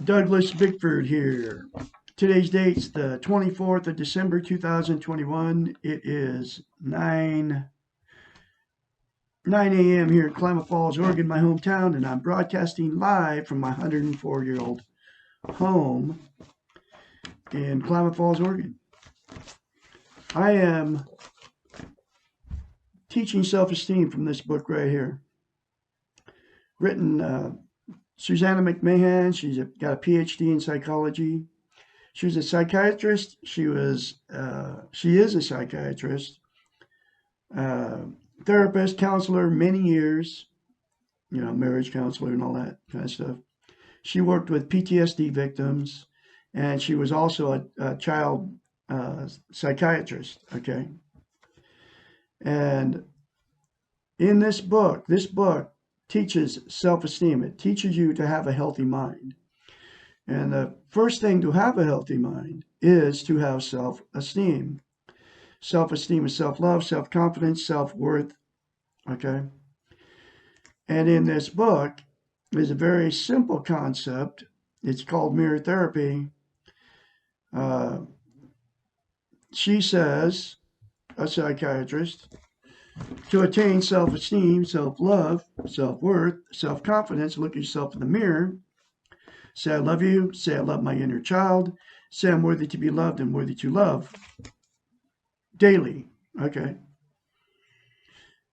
Douglas Bickford here. Today's date's the 24th of December 2021. It is 9 a.m. here in Klamath Falls, Oregon, my hometown, and I'm broadcasting live from my 104-year-old home in Klamath Falls, Oregon. I am teaching self-esteem from this book right here. Written Susanna McMahon. She's got a PhD in psychology. She was a psychiatrist. She is a psychiatrist, uh, therapist, counselor, many years, marriage counselor and all that kind of stuff. She worked with PTSD victims, and she was also a child psychiatrist, okay? And in this book teaches self-esteem. It teaches you to have a healthy mind. And the first thing to have a healthy mind is to have self-esteem. Self-esteem is self-love, self-confidence, self-worth, okay? And in this book is a very simple concept. It's called mirror therapy. She says, a psychiatrist, to attain self-esteem, self-love, self-worth, self-confidence, look at yourself in the mirror. Say, I love you. Say, I love my inner child. Say, I'm worthy to be loved and worthy to love. Daily, okay?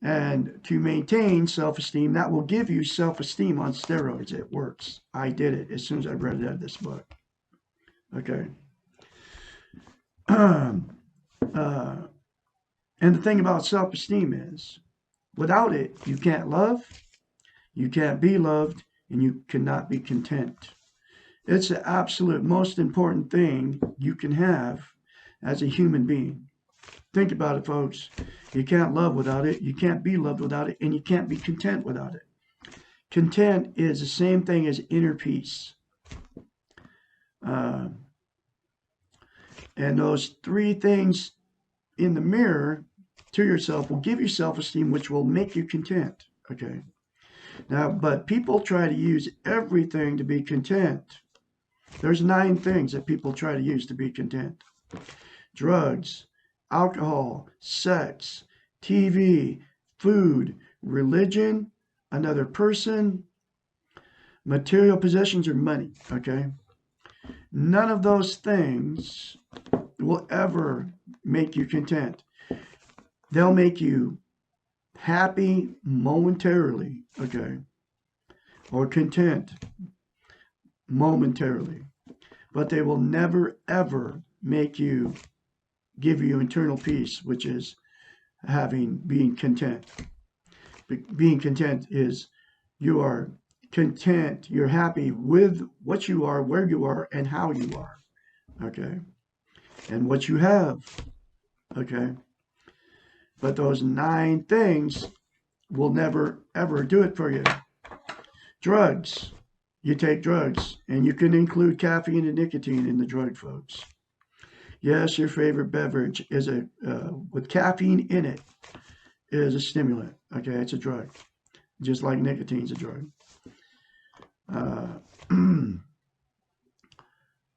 And to maintain self-esteem, that will give you self-esteem on steroids. It works. I did it as soon as I read it out of this book. Okay. And the thing about self-esteem is, without it, you can't love, you can't be loved, and you cannot be content. It's the absolute most important thing you can have as a human being. Think about it, folks. You can't love without it, you can't be loved without it, and you can't be content without it. Content is the same thing as inner peace. And those three things in the mirror to yourself will give you self-esteem, which will make you content. Okay. Now, but people try to use everything to be content. There's 9 things that people try to use to be content: drugs, alcohol, sex, TV, food, religion, another person, material possessions, or money. Okay. None of those things will ever make you content. They'll make you happy momentarily, okay, or content momentarily, but they will never ever give you internal peace, which is being content. Being content is you are content, you're happy with what you are, where you are, and how you are, okay, and what you have, okay. But those 9 things will never, ever do it for you. Drugs. You take drugs, and you can include caffeine and nicotine in the drug, folks. Yes, your favorite beverage is with caffeine in it is a stimulant. Okay, it's a drug, just like nicotine's a drug.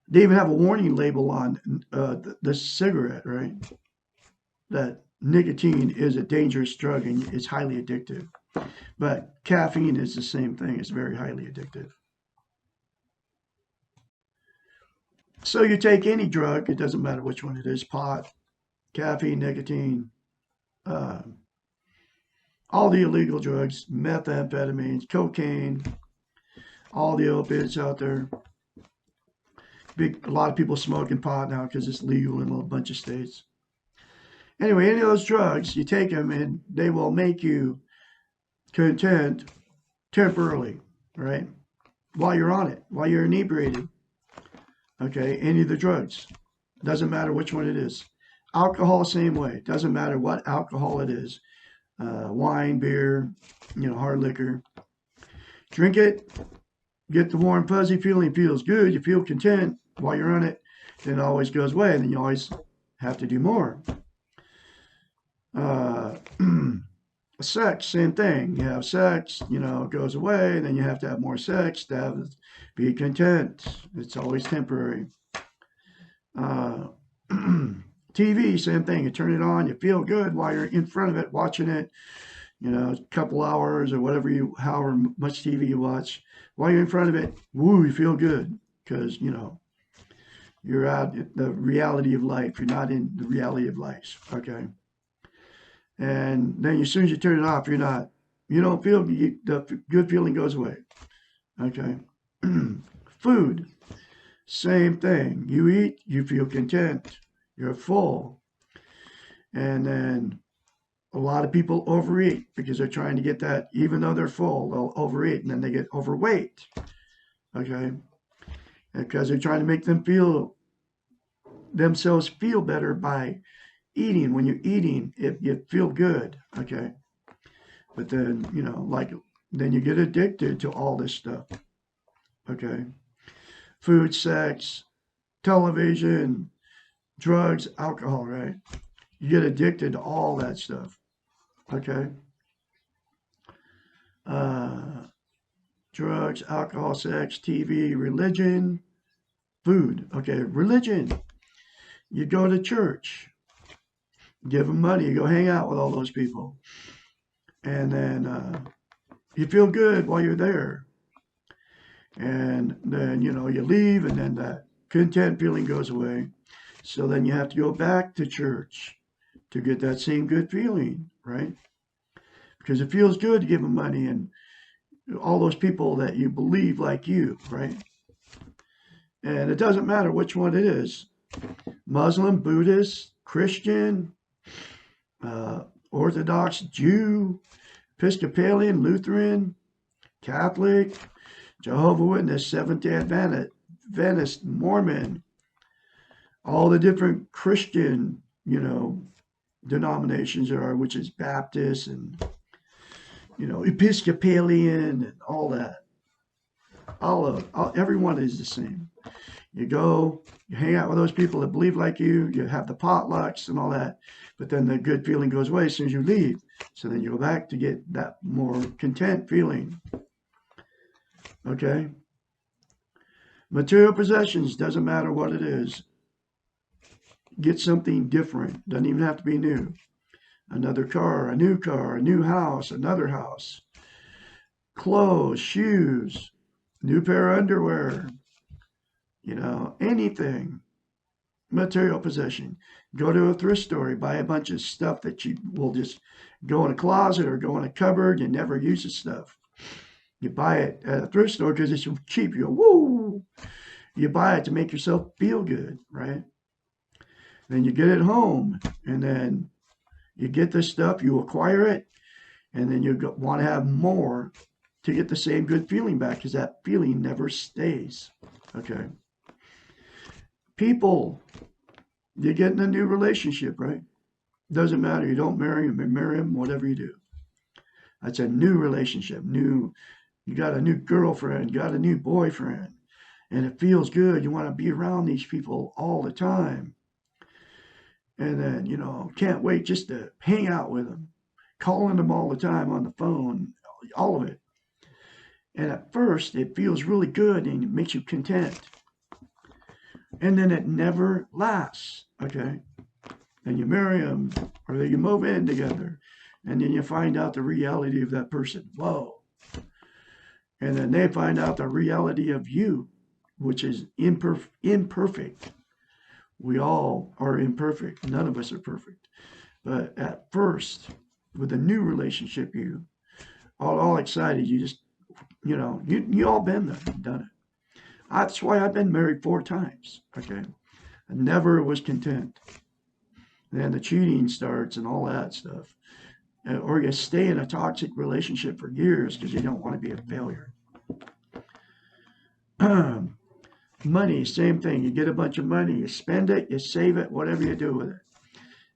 They even have a warning label on the cigarette, right? That nicotine is a dangerous drug and it's highly addictive. But caffeine is the same thing. It's very highly addictive. So you take any drug, it doesn't matter which one it is, pot, caffeine, nicotine, uh, all the illegal drugs, methamphetamines, cocaine, all the opiates out there. A lot of people smoking pot now because it's legal in a bunch of states. Anyway, any of those drugs, you take them and they will make you content temporarily, right? While you're on it, while you're inebriated. Okay, any of the drugs. Doesn't matter which one it is. Alcohol, same way. Doesn't matter what alcohol it is. Wine, beer, hard liquor. Drink it, get the warm, fuzzy feeling, feels good, you feel content while you're on it, then it always goes away, and then you always have to do more. Sex, same thing. You have sex, it goes away, and then you have to have more sex be content. It's always temporary. Uh, TV, same thing. You turn it on, you feel good while you're in front of it, watching it, a couple hours or however much TV you watch. While you're in front of it, woo, you feel good because, you're out in the reality of life. You're not in the reality of life. Okay. And then as soon as you turn it off, you don't feel, the good feeling goes away. Okay. Food, same thing. You eat, you feel content. You're full. And then a lot of people overeat because they're trying to get that, even though they're full, they'll overeat and then they get overweight. Okay. Because they're trying to make themselves feel better by eating. When you're eating, you feel good. Okay. But then, then you get addicted to all this stuff. Okay. Food, sex, television, drugs, alcohol, right? You get addicted to all that stuff. Okay. Uh, Drugs, alcohol, sex, TV, religion, food. Okay. Religion. You go to church, give them money, you go hang out with all those people. And then you feel good while you're there. And then, you leave and then that content feeling goes away. So then you have to go back to church to get that same good feeling, right? Because it feels good to give them money and all those people that you believe like you, right? And it doesn't matter which one it is, Muslim, Buddhist, Christian, Orthodox, Jew, Episcopalian, Lutheran, Catholic, Jehovah's Witness, Seventh-day Adventist, Mormon, all the different Christian, denominations there are, which is Baptist and, Episcopalian and all that. Everyone is the same. You go, you hang out with those people that believe like you have the potlucks and all that, but then the good feeling goes away as soon as you leave. So then you go back to get that more content feeling. Okay? Material possessions, doesn't matter what it is. Get something different. Doesn't even have to be new. Another car, a new house, another house. Clothes, shoes, new pair of underwear, anything. Material possession. Go to a thrift store, buy a bunch of stuff that you will just go in a closet or go in a cupboard. You never use the stuff. You buy it at a thrift store because it's cheap. You go, woo! You buy it to make yourself feel good, right? Then you get it home, and then you get this stuff, you acquire it, and then you want to have more to get the same good feeling back because that feeling never stays. Okay. People, you get in a new relationship, right? Doesn't matter. You don't marry him, marry him, whatever you do. That's a new relationship. You got a new girlfriend, got a new boyfriend, and it feels good. You want to be around these people all the time. And then, can't wait just to hang out with them, calling them all the time on the phone, all of it. And at first, it feels really good and it makes you content. And then it never lasts, okay? Then you marry them or you move in together. And then you find out the reality of that person. Whoa. And then they find out the reality of you, which is imperfect. We all are imperfect. None of us are perfect. But at first, with a new relationship, you all excited. You just, you all been there, done it. That's why I've been married 4 times. Okay, I never was content. And then the cheating starts and all that stuff, or you stay in a toxic relationship for years because you don't want to be a failure. Money, same thing. You get a bunch of money, you spend it, you save it, whatever you do with it.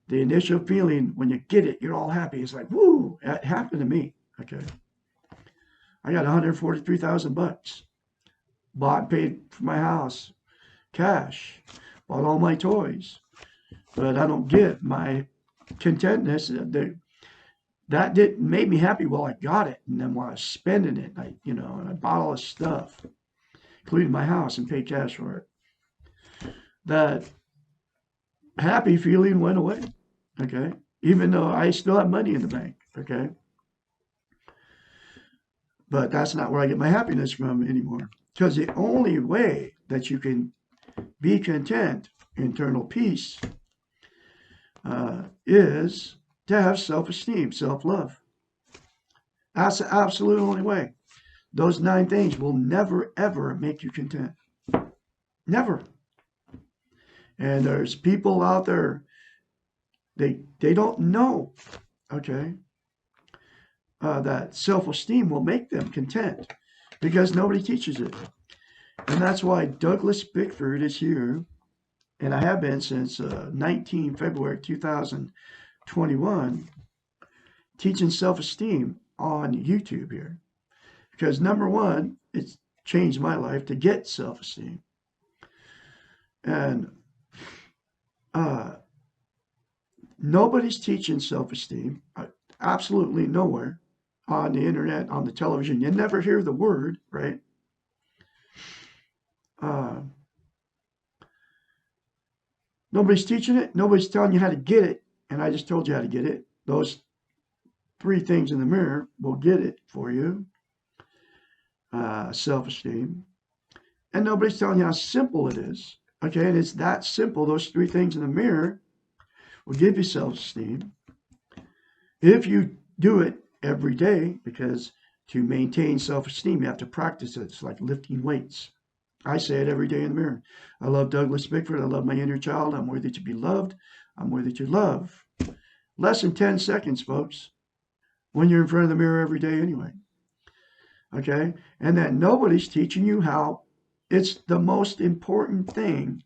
The initial feeling when you get it, you're all happy. It's like, woo, it happened to me. Okay. I got $143,000. Bought and paid for my house, cash. Bought all my toys. But I don't get my contentness. that didn't made me happy while I got it, and then while I was spending it, and I bought all this stuff, including my house, and paid cash for it. That happy feeling went away. Okay, even though I still have money in the bank. Okay, but that's not where I get my happiness from anymore. Because the only way that you can be content, internal peace, is to have self-esteem, self-love. That's the absolute only way. Those 9 things will never, ever make you content. Never. And there's people out there, they don't know, okay, that self-esteem will make them content because nobody teaches it. And that's why Douglas Bickford is here, and I have been since February 2021, teaching self-esteem on YouTube here. Because number one, it's changed my life to get self-esteem. And nobody's teaching self-esteem, absolutely nowhere on the internet, on the television. You never hear the word, right? Nobody's teaching it. Nobody's telling you how to get it. And I just told you how to get it. Those 3 things in the mirror will get it for you. Self-esteem. And nobody's telling you how simple it is. Okay, and it's that simple. Those 3 things in the mirror will give you self-esteem. If you do it every day, because to maintain self-esteem, you have to practice it. It's like lifting weights. I say it every day in the mirror. I love Douglas Bickford. I love my inner child. I'm worthy to be loved. I'm worthy to love. Less than 10 seconds, folks, when you're in front of the mirror every day anyway. Okay? And that nobody's teaching you how it's the most important thing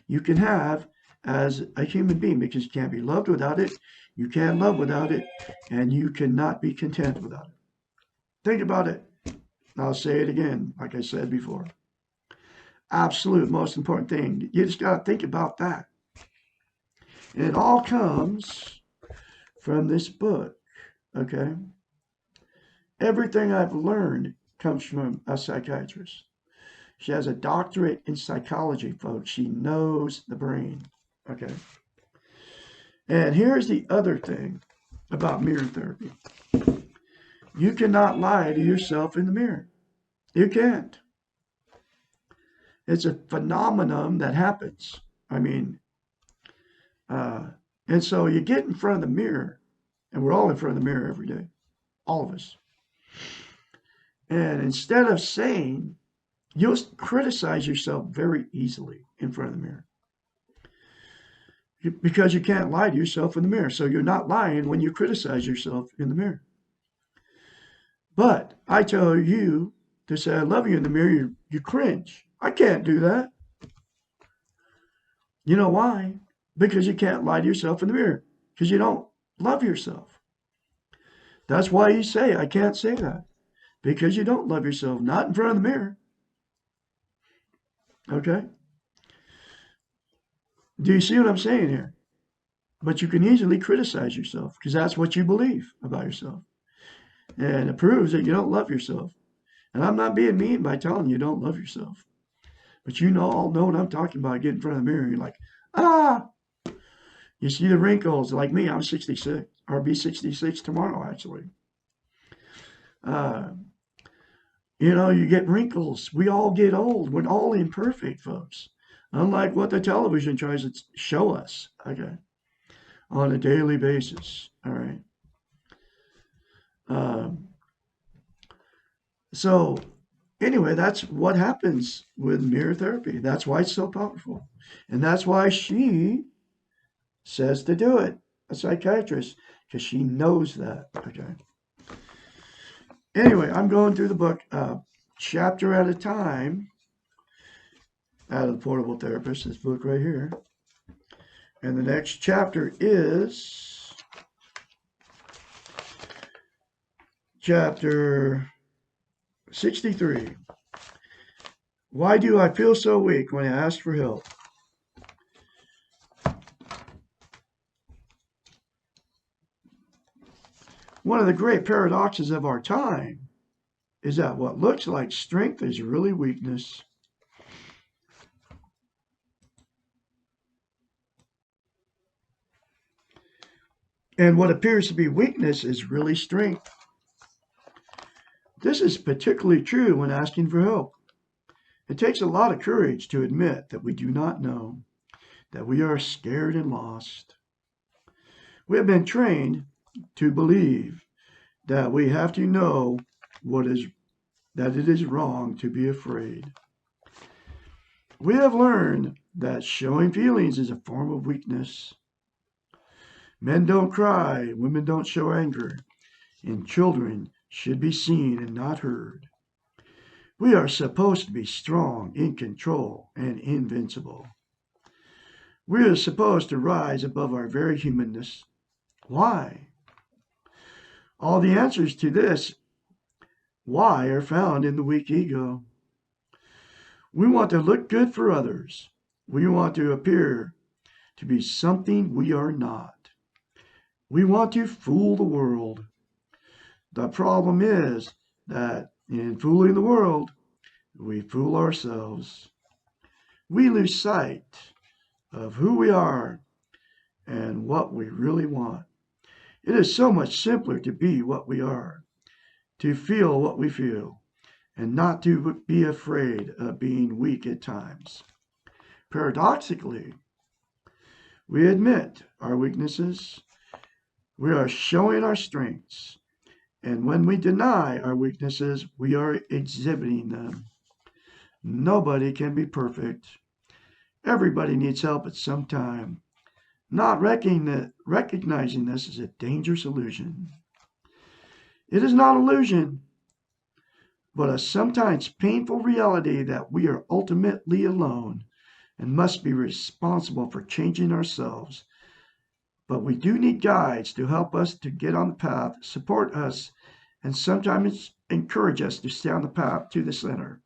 you can have as a human being, because you can't be loved without it, you can't love without it, and you cannot be content without it. Think about it. I'll say it again, like I said before. Absolute most important thing. You just got to think about that. And it all comes from this book, okay? Everything I've learned comes from a psychiatrist. She has a doctorate in psychology, folks. She knows the brain, okay? And here's the other thing about mirror therapy. You cannot lie to yourself in the mirror. You can't. It's a phenomenon that happens. I mean, and so you get in front of the mirror, and we're all in front of the mirror every day, all of us. And instead of saying, you'll criticize yourself very easily in front of the mirror. Because you can't lie to yourself in the mirror. So you're not lying when you criticize yourself in the mirror. But I tell you to say, I love you in the mirror, you cringe. I can't do that. You know why? Because you can't lie to yourself in the mirror. Because you don't love yourself. That's why you say, I can't say that. Because you don't love yourself. Not in front of the mirror. Okay? Do you see what I'm saying here? But you can easily criticize yourself because that's what you believe about yourself. And it proves that you don't love yourself. And I'm not being mean by telling you don't love yourself. But you all know what I'm talking about. Get in front of the mirror. You're like, ah! You see the wrinkles. Like me, I'm 66. I'll be 66 tomorrow, actually. You get wrinkles. We all get old. We're all imperfect, folks. Unlike what the television tries to show us, okay, on a daily basis, all right? So anyway, that's what happens with mirror therapy. That's why it's so powerful. And that's why she says to do it, a psychiatrist, because she knows that, okay? Anyway, I'm going through the book chapter at a time out of the Portable Therapist, this book right here. And the next chapter is chapter 63. Why do I feel so weak when I ask for help? One of the great paradoxes of our time is that what looks like strength is really weakness. And what appears to be weakness is really strength. This is particularly true when asking for help. It takes a lot of courage to admit that we do not know, that we are scared and lost. We have been trained to believe that we have to know that it is wrong to be afraid. We have learned that showing feelings is a form of weakness. Men don't cry, women don't show anger, and children should be seen and not heard. We are supposed to be strong, in control, and invincible. We are supposed to rise above our very humanness. Why? All the answers to this why are found in the weak ego. We want to look good for others. We want to appear to be something we are not. We want to fool the world. The problem is that in fooling the world, we fool ourselves. We lose sight of who we are and what we really want. It is so much simpler to be what we are, to feel what we feel, and not to be afraid of being weak at times. Paradoxically, we admit our weaknesses, we are showing our strengths, and when we deny our weaknesses, we are exhibiting them. Nobody can be perfect. Everybody needs help at some time. Not recognizing this is a dangerous illusion. It is not illusion, but a sometimes painful reality that we are ultimately alone and must be responsible for changing ourselves. But we do need guides to help us to get on the path, support us, and sometimes encourage us to stay on the path to the center.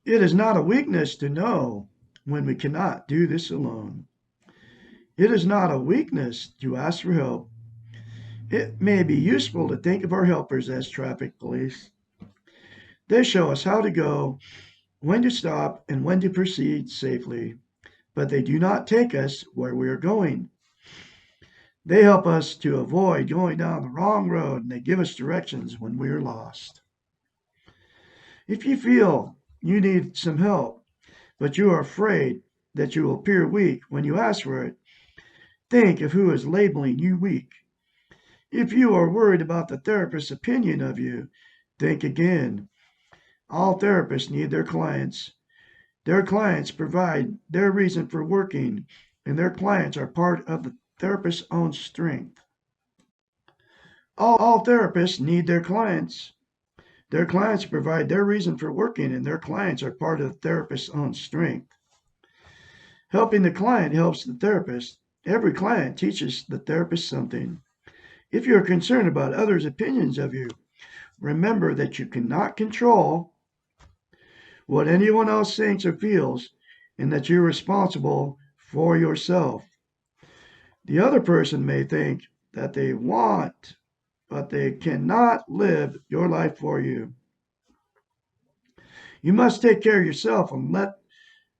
It is not a weakness to know when we cannot do this alone. It is not a weakness to ask for help. It may be useful to think of our helpers as traffic police. They show us how to go, when to stop, and when to proceed safely, but they do not take us where we are going. They help us to avoid going down the wrong road, and they give us directions when we are lost. If you feel you need some help, but you are afraid that you will appear weak when you ask for it, think of who is labeling you weak. If you are worried about the therapist's opinion of you, think again. All therapists need their clients. Their clients provide their reason for working, and their clients are part of the therapist's own strength. All therapists need their clients. Their clients provide their reason for working, and their clients are part of the therapist's own strength. Helping the client helps the therapist. Every client teaches the therapist something. If you are concerned about others' opinions of you, remember that you cannot control what anyone else thinks or feels, and that you're responsible for yourself. The other person may think that they want, but they cannot live your life for you. You must take care of yourself and let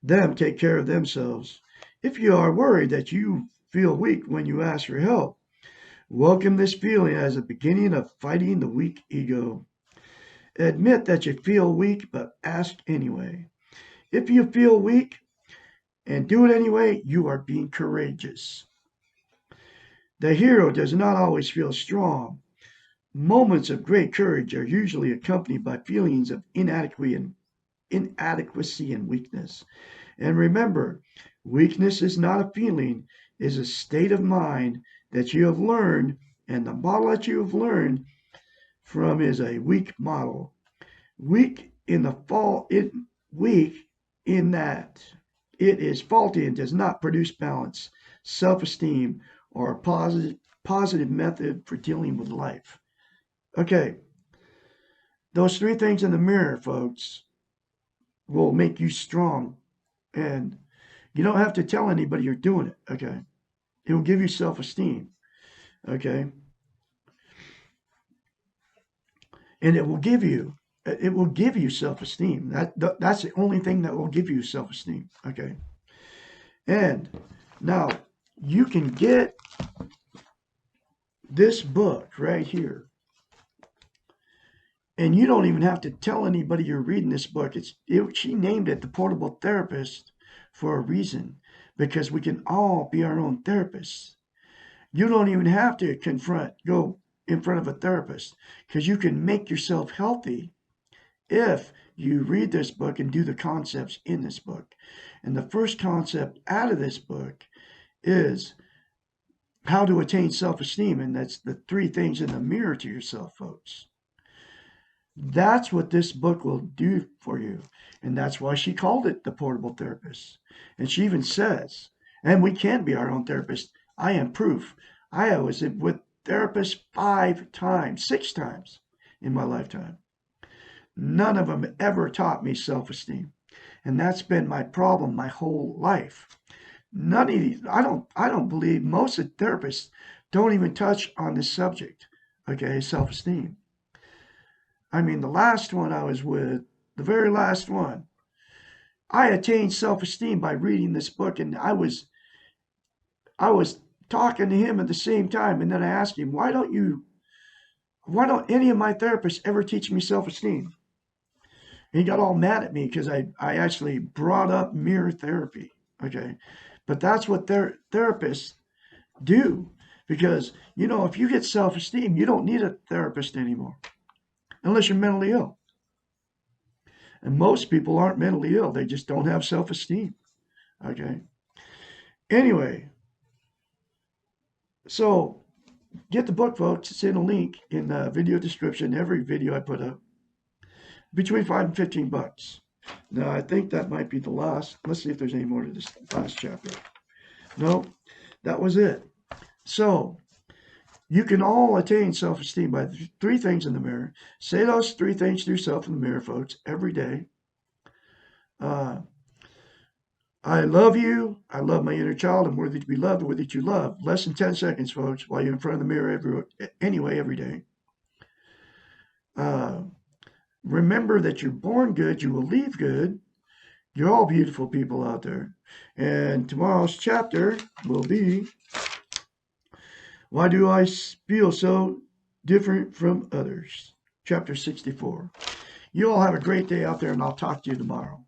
them take care of themselves. If you are worried that you feel weak when you ask for help, welcome this feeling as a beginning of fighting the weak ego. Admit that you feel weak, but ask anyway. If you feel weak and do it anyway, you are being courageous. The hero does not always feel strong. Moments of great courage are usually accompanied by feelings of inadequacy and weakness. And remember, weakness is not a feeling, it is a state of mind that you have learned, and the model that you have learned from is a weak model. Weak in that it is faulty and does not produce balance, self-esteem, or a positive method for dealing with life. Okay, those three things in the mirror, folks, will make you strong. And you don't have to tell anybody you're doing it. Okay. It will give you self-esteem. Okay. And it will give you self-esteem. That's the only thing that will give you self-esteem. Okay. And now you can get this book right here. And you don't even have to tell anybody you're reading this book. She named it The Portable Therapist for a reason, because we can all be our own therapists. You don't even have to go in front of a therapist, because you can make yourself healthy if you read this book and do the concepts in this book. And the first concept out of this book is how to attain self-esteem. And that's the 3 things in the mirror to yourself, folks. That's what this book will do for you. And that's why she called it The Portable Therapist. And she even says, and we can be our own therapist. I am proof. I was with therapists 5 times, 6 times in my lifetime. None of them ever taught me self-esteem. And that's been my problem my whole life. None of these, I don't believe most of the therapists don't even touch on this subject, okay, self-esteem. I mean, the last one I was with, the very last one, I attained self-esteem by reading this book, and I was talking to him at the same time, and then I asked him, why don't any of my therapists ever teach me self-esteem? And he got all mad at me because I actually brought up mirror therapy, okay? But that's what therapists do, because, if you get self-esteem, you don't need a therapist anymore, unless you're mentally ill. And most people aren't mentally ill. They just don't have self-esteem. Okay. Anyway, so get the book, folks. It's in a link in the video description. Every video I put up. Between $5 and $15. Now, I think that might be the last. Let's see if there's any more to this last chapter. No, that was it. So, you can all attain self-esteem by 3 things in the mirror. Say those 3 things to yourself in the mirror, folks, every day. I love you. I love my inner child. I'm worthy to be loved, worthy to love. Less than 10 seconds, folks, while you're in front of the mirror every day. Remember that you're born good. You will leave good. You're all beautiful people out there. And tomorrow's chapter will be, why do I feel so different from others? Chapter 64. You all have a great day out there, and I'll talk to you tomorrow.